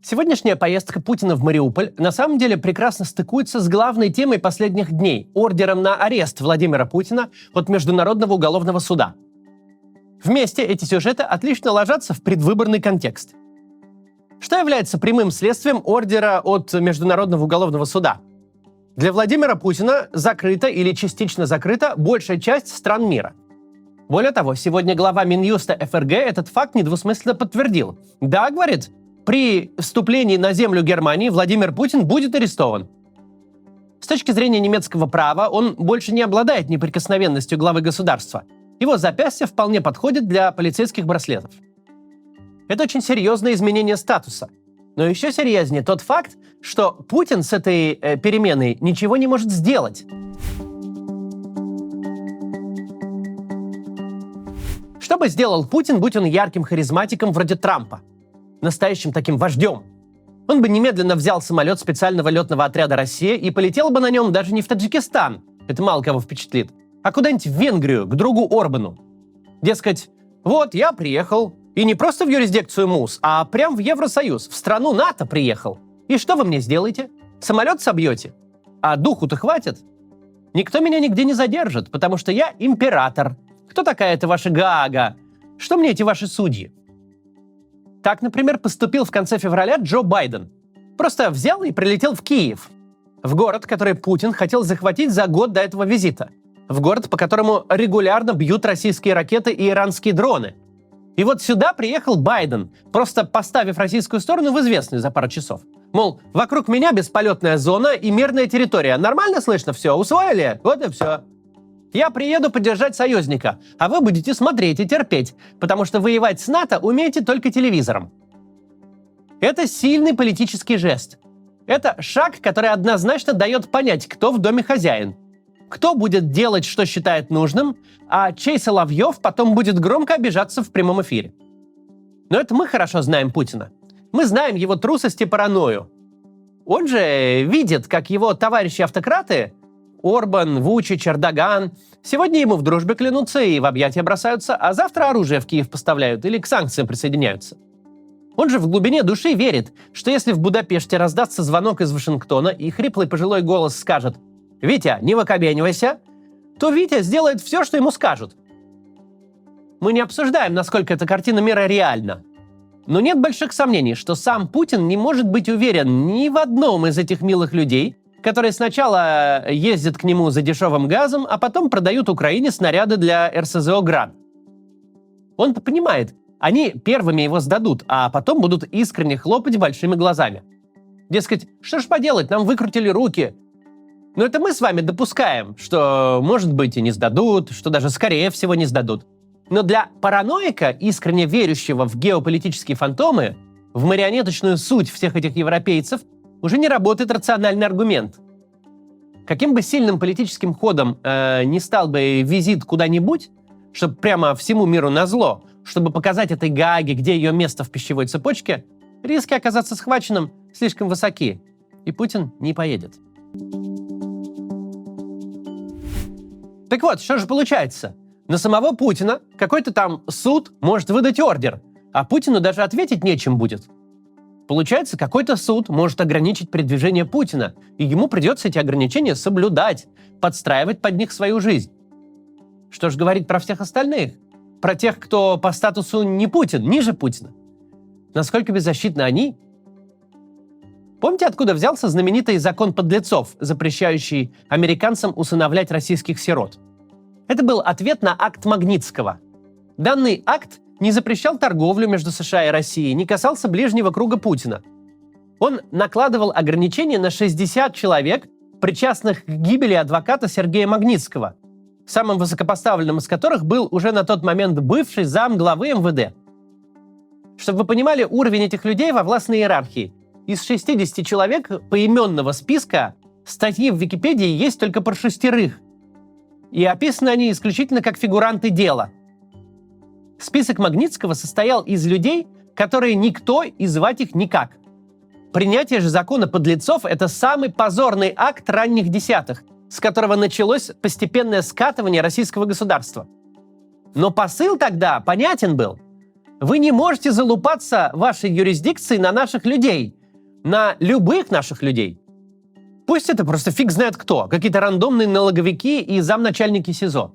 Сегодняшняя поездка Путина в Мариуполь на самом деле прекрасно стыкуется с главной темой последних дней – ордером на арест Владимира Путина от Международного уголовного суда. Вместе эти сюжеты отлично ложатся в предвыборный контекст. Что является прямым следствием ордера от Международного уголовного суда? Для Владимира Путина закрыта или частично закрыта большая часть стран мира. Более того, сегодня глава Минюста ФРГ этот факт недвусмысленно подтвердил. Да, говорит, при вступлении на землю Германии Владимир Путин будет арестован. С точки зрения немецкого права он больше не обладает неприкосновенностью главы государства. Его запястье вполне подходит для полицейских браслетов. Это очень серьезное изменение статуса. Но еще серьезнее тот факт, что Путин с этой переменой ничего не может сделать. Что бы сделал Путин, будь он ярким харизматиком вроде Трампа? Настоящим таким вождем? Он бы немедленно взял самолет специального летного отряда «Россия» и полетел бы на нем даже не в Таджикистан, это мало кого впечатлит, а куда-нибудь в Венгрию, к другу Орбану. Дескать, вот я приехал, и не просто в юрисдикцию МУС, а прям в Евросоюз, в страну НАТО приехал. И что вы мне сделаете? Самолет собьете? А духу-то хватит? Никто меня нигде не задержит, потому что я император. Кто такая эта ваша Гаага? Что мне эти ваши судьи? Так, например, поступил в конце февраля Джо Байден. Просто взял и прилетел в Киев. В город, который Путин хотел захватить за год до этого визита. В город, по которому регулярно бьют российские ракеты и иранские дроны. И вот сюда приехал Байден, просто поставив российскую сторону в известность за пару часов. Мол, вокруг меня бесполетная зона и мирная территория. Нормально слышно все? Усвоили? Вот и все. Я приеду поддержать союзника, а вы будете смотреть и терпеть, потому что воевать с НАТО умеете только телевизором. Это сильный политический жест. Это шаг, который однозначно дает понять, кто в доме хозяин. Кто будет делать, что считает нужным, а чей Соловьев потом будет громко обижаться в прямом эфире. Но это мы хорошо знаем Путина. Мы знаем его трусость и паранойю. Он же видит, как его товарищи-автократы Орбан, Вучич, Эрдоган сегодня ему в дружбе клянутся и в объятия бросаются, а завтра оружие в Киев поставляют или к санкциям присоединяются. Он же в глубине души верит, что если в Будапеште раздастся звонок из Вашингтона и хриплый пожилой голос скажет «Витя, не выкобенивайся», то Витя сделает все, что ему скажут. Мы не обсуждаем, насколько эта картина мира реальна. Но нет больших сомнений, что сам Путин не может быть уверен ни в одном из этих милых людей, которые сначала ездят к нему за дешевым газом, а потом продают Украине снаряды для РСЗО «Град». Он понимает, они первыми его сдадут, а потом будут искренне хлопать большими глазами. Дескать, что ж поделать, нам выкрутили руки. Но это мы с вами допускаем, что, может быть, и не сдадут, что даже скорее всего не сдадут. Но для параноика, искренне верящего в геополитические фантомы, в марионеточную суть всех этих европейцев, уже не работает рациональный аргумент. Каким бы сильным политическим ходом не стал бы визит куда-нибудь, чтобы прямо всему миру назло, чтобы показать этой Гааге, где ее место в пищевой цепочке, риски оказаться схваченным слишком высоки, и Путин не поедет. Так вот, что же получается? На самого Путина какой-то там суд может выдать ордер, а Путину даже ответить нечем будет. Получается, какой-то суд может ограничить передвижение Путина, и ему придется эти ограничения соблюдать, подстраивать под них свою жизнь. Что же говорить про всех остальных? Про тех, кто по статусу не Путин, ниже Путина. Насколько беззащитны они? Помните, откуда взялся знаменитый закон подлецов, запрещающий американцам усыновлять российских сирот? Это был ответ на акт Магнитского. Данный акт не запрещал торговлю между США и Россией, не касался ближнего круга Путина. Он накладывал ограничения на 60 человек, причастных к гибели адвоката Сергея Магнитского, самым высокопоставленным из которых был уже на тот момент бывший замглавы МВД. Чтобы вы понимали уровень этих людей во властной иерархии, из 60 человек поименного списка статьи в Википедии есть только про 6. И описаны они исключительно как фигуранты дела. Список Магнитского состоял из людей, которые никто и звать их никак. Принятие же закона подлецов – это самый позорный акт ранних десятых, с которого началось постепенное скатывание российского государства. Но посыл тогда понятен был. Вы не можете залупаться вашей юрисдикцией на наших людей, на любых наших людей. Пусть это просто фиг знает кто, какие-то рандомные налоговики и замначальники СИЗО.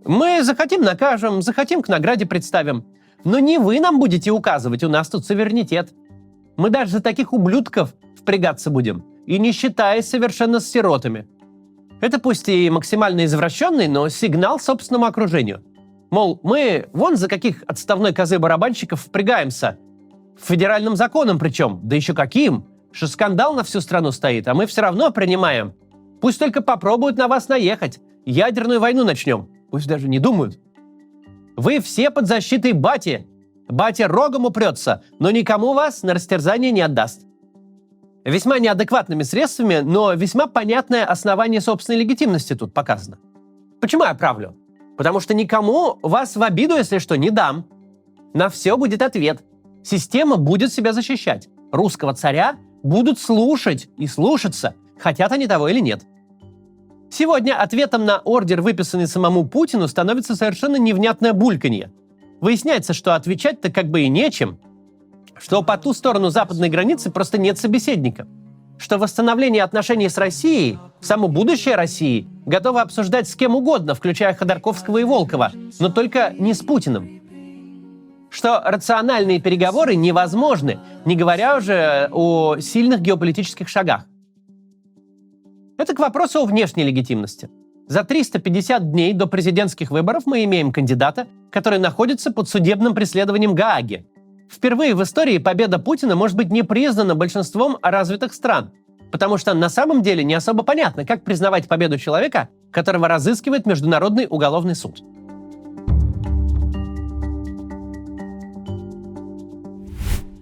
Мы захотим накажем, захотим к награде представим. Но не вы нам будете указывать, у нас тут суверенитет. Мы даже за таких ублюдков впрягаться будем, и не считаясь совершенно с сиротами. Это пусть и максимально извращенный, но сигнал собственному окружению. Мол, мы вон за каких отставной козы барабанщиков впрягаемся. Федеральным законом причем, да еще каким, что скандал на всю страну стоит, а мы все равно принимаем. Пусть только попробуют на вас наехать, ядерную войну начнем, пусть даже не думают. Вы все под защитой бати. Батя рогом упрется, но никому вас на растерзание не отдаст. Весьма неадекватными средствами, но весьма понятное основание собственной легитимности тут показано. Почему я правлю? Потому что никому вас в обиду, если что, не дам. На все будет ответ. Система будет себя защищать. Русского царя будут слушать и слушаться, хотят они того или нет. Сегодня ответом на ордер, выписанный самому Путину, становится совершенно невнятное бульканье. Выясняется, что отвечать-то как бы и нечем, что по ту сторону западной границы просто нет собеседника, что восстановление отношений с Россией, само будущее России, готово обсуждать с кем угодно, включая Ходорковского и Волкова, но только не с Путиным. Что рациональные переговоры невозможны, не говоря уже о сильных геополитических шагах. Это к вопросу о внешней легитимности. За 350 дней до президентских выборов мы имеем кандидата, который находится под судебным преследованием Гааги. Впервые в истории победа Путина может быть не признана большинством развитых стран, потому что на самом деле не особо понятно, как признавать победу человека, которого разыскивает Международный уголовный суд.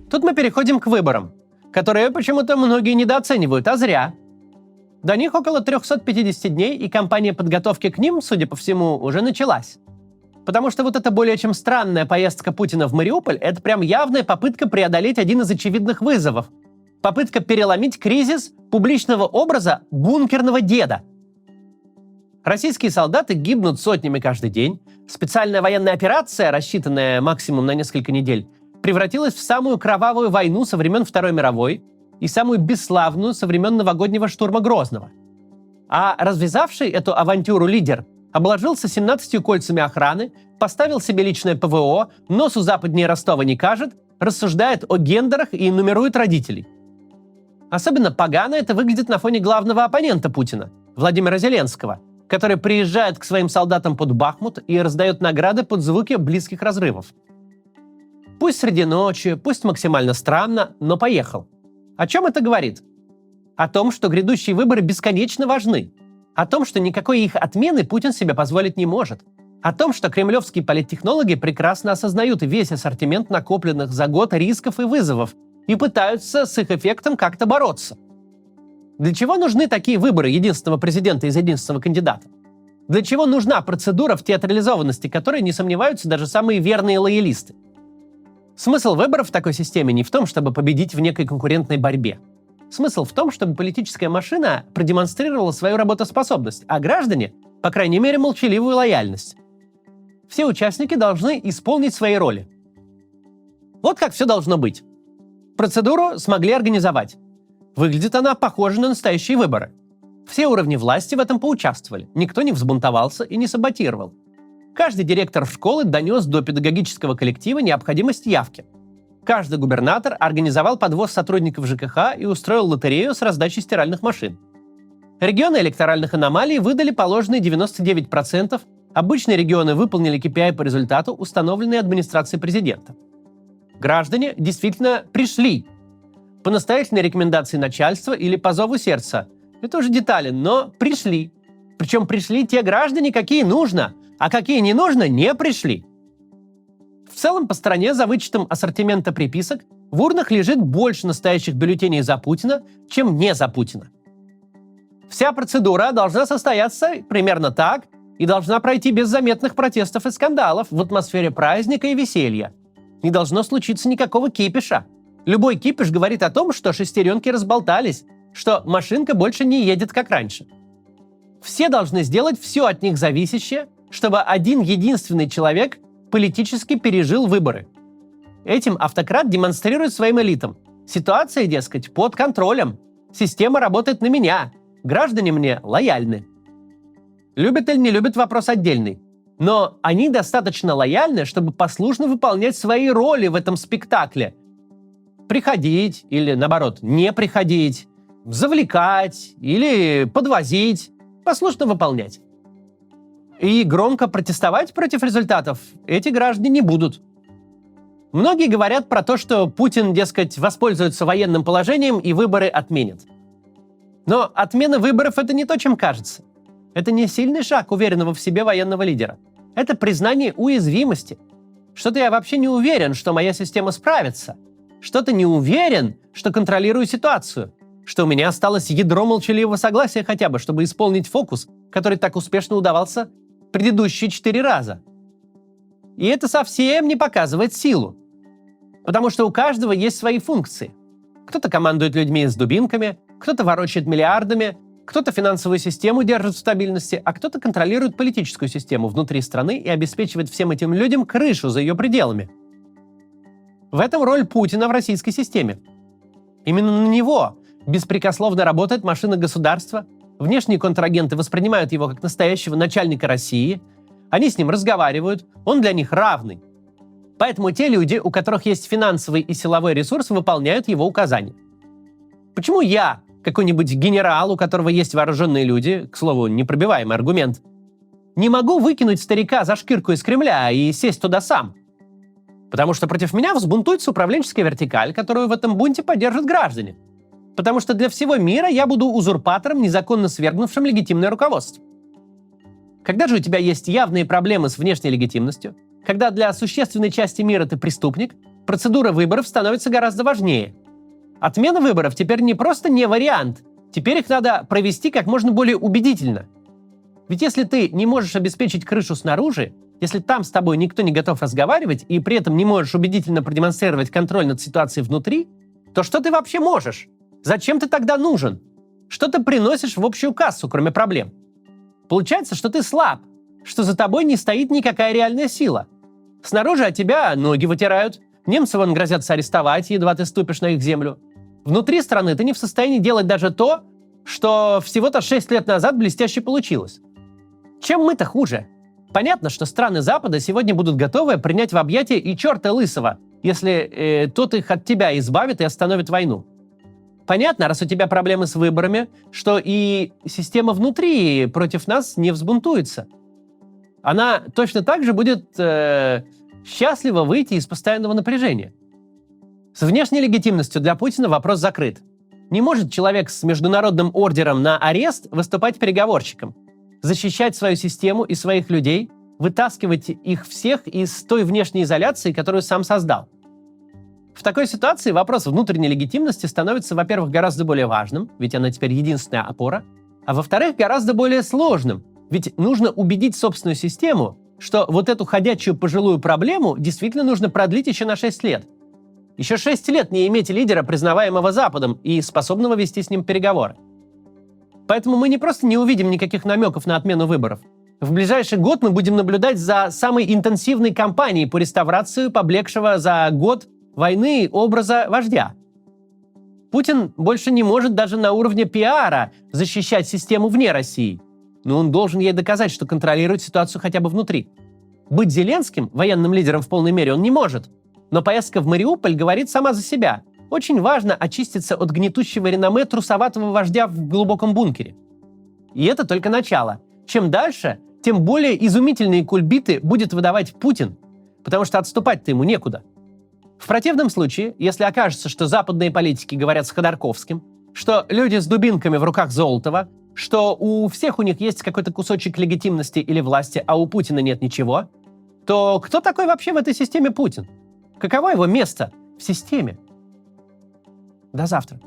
Тут мы переходим к выборам, которые почему-то многие недооценивают, а зря. До них около 350 дней, и кампания подготовки к ним, судя по всему, уже началась. Потому что вот эта более чем странная поездка Путина в Мариуполь – это прям явная попытка преодолеть один из очевидных вызовов. Попытка переломить кризис публичного образа бункерного деда. Российские солдаты гибнут сотнями каждый день. Специальная военная операция, рассчитанная максимум на несколько недель, превратилась в самую кровавую войну со времен Второй мировой и самую бесславную со времен новогоднего штурма Грозного. А развязавший эту авантюру лидер обложился 17 кольцами охраны, поставил себе личное ПВО, носу западнее Ростова не кажет, рассуждает о гендерах и нумерует родителей. Особенно погано это выглядит на фоне главного оппонента Путина, Владимира Зеленского, который приезжает к своим солдатам под Бахмут и раздает награды под звуки близких разрывов. Пусть среди ночи, пусть максимально странно, но поехал. О чем это говорит? О том, что грядущие выборы бесконечно важны. О том, что никакой их отмены Путин себе позволить не может. О том, что кремлевские политтехнологи прекрасно осознают весь ассортимент накопленных за год рисков и вызовов и пытаются с их эффектом как-то бороться. Для чего нужны такие выборы единственного президента из единственного кандидата? Для чего нужна процедура в театрализованности, которой не сомневаются даже самые верные лоялисты? Смысл выборов в такой системе не в том, чтобы победить в некой конкурентной борьбе. Смысл в том, чтобы политическая машина продемонстрировала свою работоспособность, а граждане, по крайней мере, молчаливую лояльность. Все участники должны исполнить свои роли. Вот как все должно быть. Процедуру смогли организовать. Выглядит она похоже на настоящие выборы. Все уровни власти в этом поучаствовали. Никто не взбунтовался и не саботировал. Каждый директор школы донес до педагогического коллектива необходимость явки. Каждый губернатор организовал подвоз сотрудников ЖКХ и устроил лотерею с раздачей стиральных машин. Регионы электоральных аномалий выдали положенные 99%, обычные регионы выполнили KPI по результату, установленный администрацией президента. Граждане действительно пришли. По настоятельной рекомендации начальства или по зову сердца. Это уже детали, но пришли. Причем пришли те граждане, какие нужно, а какие не нужно, не пришли. В целом, по стране, за вычетом ассортимента приписок, в урнах лежит больше настоящих бюллетеней за Путина, чем не за Путина. Вся процедура должна состояться примерно так и должна пройти без заметных протестов и скандалов в атмосфере праздника и веселья. Не должно случиться никакого кипиша. Любой кипиш говорит о том, что шестеренки разболтались, что машинка больше не едет, как раньше. Все должны сделать все от них зависящее, чтобы один единственный человек политически пережил выборы. Этим автократ демонстрирует своим элитам. Ситуация, дескать, под контролем. Система работает на меня. Граждане мне лояльны. Любят или не любят — вопрос отдельный. Но они достаточно лояльны, чтобы послушно выполнять свои роли в этом спектакле. Приходить или, наоборот, не приходить, завлекать или подвозить, послушно выполнять. И громко протестовать против результатов эти граждане не будут. Многие говорят про то, что Путин, дескать, воспользуется военным положением и выборы отменит. Но отмена выборов — это не то, чем кажется. Это не сильный шаг уверенного в себе военного лидера. Это признание уязвимости. Что-то я вообще не уверен, что моя система справится. Что-то не уверен, что контролирую ситуацию. Что у меня осталось ядро молчаливого согласия хотя бы, чтобы исполнить фокус, который так успешно удавался предыдущие 4 раза. И это совсем не показывает силу. Потому что у каждого есть свои функции. Кто-то командует людьми с дубинками, кто-то ворочает миллиардами, кто-то финансовую систему держит в стабильности, а кто-то контролирует политическую систему внутри страны и обеспечивает всем этим людям крышу за ее пределами. В этом роль Путина в российской системе. Именно на него беспрекословно работает машина государства, внешние контрагенты воспринимают его как настоящего начальника России, они с ним разговаривают, он для них равный. Поэтому те люди, у которых есть финансовый и силовой ресурс, выполняют его указания. Почему я, какой-нибудь генерал, у которого есть вооруженные люди, к слову, непробиваемый аргумент, не могу выкинуть старика за шкирку из Кремля и сесть туда сам? Потому что против меня взбунтуется управленческая вертикаль, которую в этом бунте поддержат граждане. Потому что для всего мира я буду узурпатором, незаконно свергнувшим легитимное руководство. Когда же у тебя есть явные проблемы с внешней легитимностью, когда для существенной части мира ты преступник, процедура выборов становится гораздо важнее. Отмена выборов теперь не просто не вариант, теперь их надо провести как можно более убедительно. Ведь если ты не можешь обеспечить крышу снаружи, если там с тобой никто не готов разговаривать и при этом не можешь убедительно продемонстрировать контроль над ситуацией внутри, то что ты вообще можешь? Зачем ты тогда нужен? Что ты приносишь в общую кассу, кроме проблем? Получается, что ты слаб, что за тобой не стоит никакая реальная сила. Снаружи от тебя ноги вытирают, немцы вон грозятся арестовать, едва ты ступишь на их землю. Внутри страны ты не в состоянии делать даже то, что всего-то 6 лет назад блестяще получилось. Чем мы-то хуже? Понятно, что страны Запада сегодня будут готовы принять в объятия и черта лысого, если тот их от тебя избавит и остановит войну. Понятно, раз у тебя проблемы с выборами, что и система внутри против нас не взбунтуется. Она точно так же будет счастлива выйти из постоянного напряжения. С внешней легитимностью для Путина вопрос закрыт. Не может человек с международным ордером на арест выступать переговорщиком, защищать свою систему и своих людей, вытаскивать их всех из той внешней изоляции, которую сам создал. В такой ситуации вопрос внутренней легитимности становится, во-первых, гораздо более важным, ведь она теперь единственная опора, а во-вторых, гораздо более сложным, ведь нужно убедить собственную систему, что вот эту ходячую пожилую проблему действительно нужно продлить еще на 6 лет. Еще 6 лет не иметь лидера, признаваемого Западом и способного вести с ним переговоры. Поэтому мы не просто не увидим никаких намеков на отмену выборов. В ближайший год мы будем наблюдать за самой интенсивной кампанией по реставрации поблекшего за год войны образа вождя. Путин больше не может даже на уровне пиара защищать систему вне России. Но он должен ей доказать, что контролирует ситуацию хотя бы внутри. Быть Зеленским, военным лидером в полной мере, он не может. Но поездка в Мариуполь говорит сама за себя. Очень важно очиститься от гнетущего реноме трусоватого вождя в глубоком бункере. И это только начало. Чем дальше, тем более изумительные кульбиты будет выдавать Путин, потому что отступать-то ему некуда. В противном случае, если окажется, что западные политики говорят с Ходорковским, что люди с дубинками в руках Золотова, что у всех у них есть какой-то кусочек легитимности или власти, а у Путина нет ничего, то кто такой вообще в этой системе Путин? Каково его место в системе? До завтра.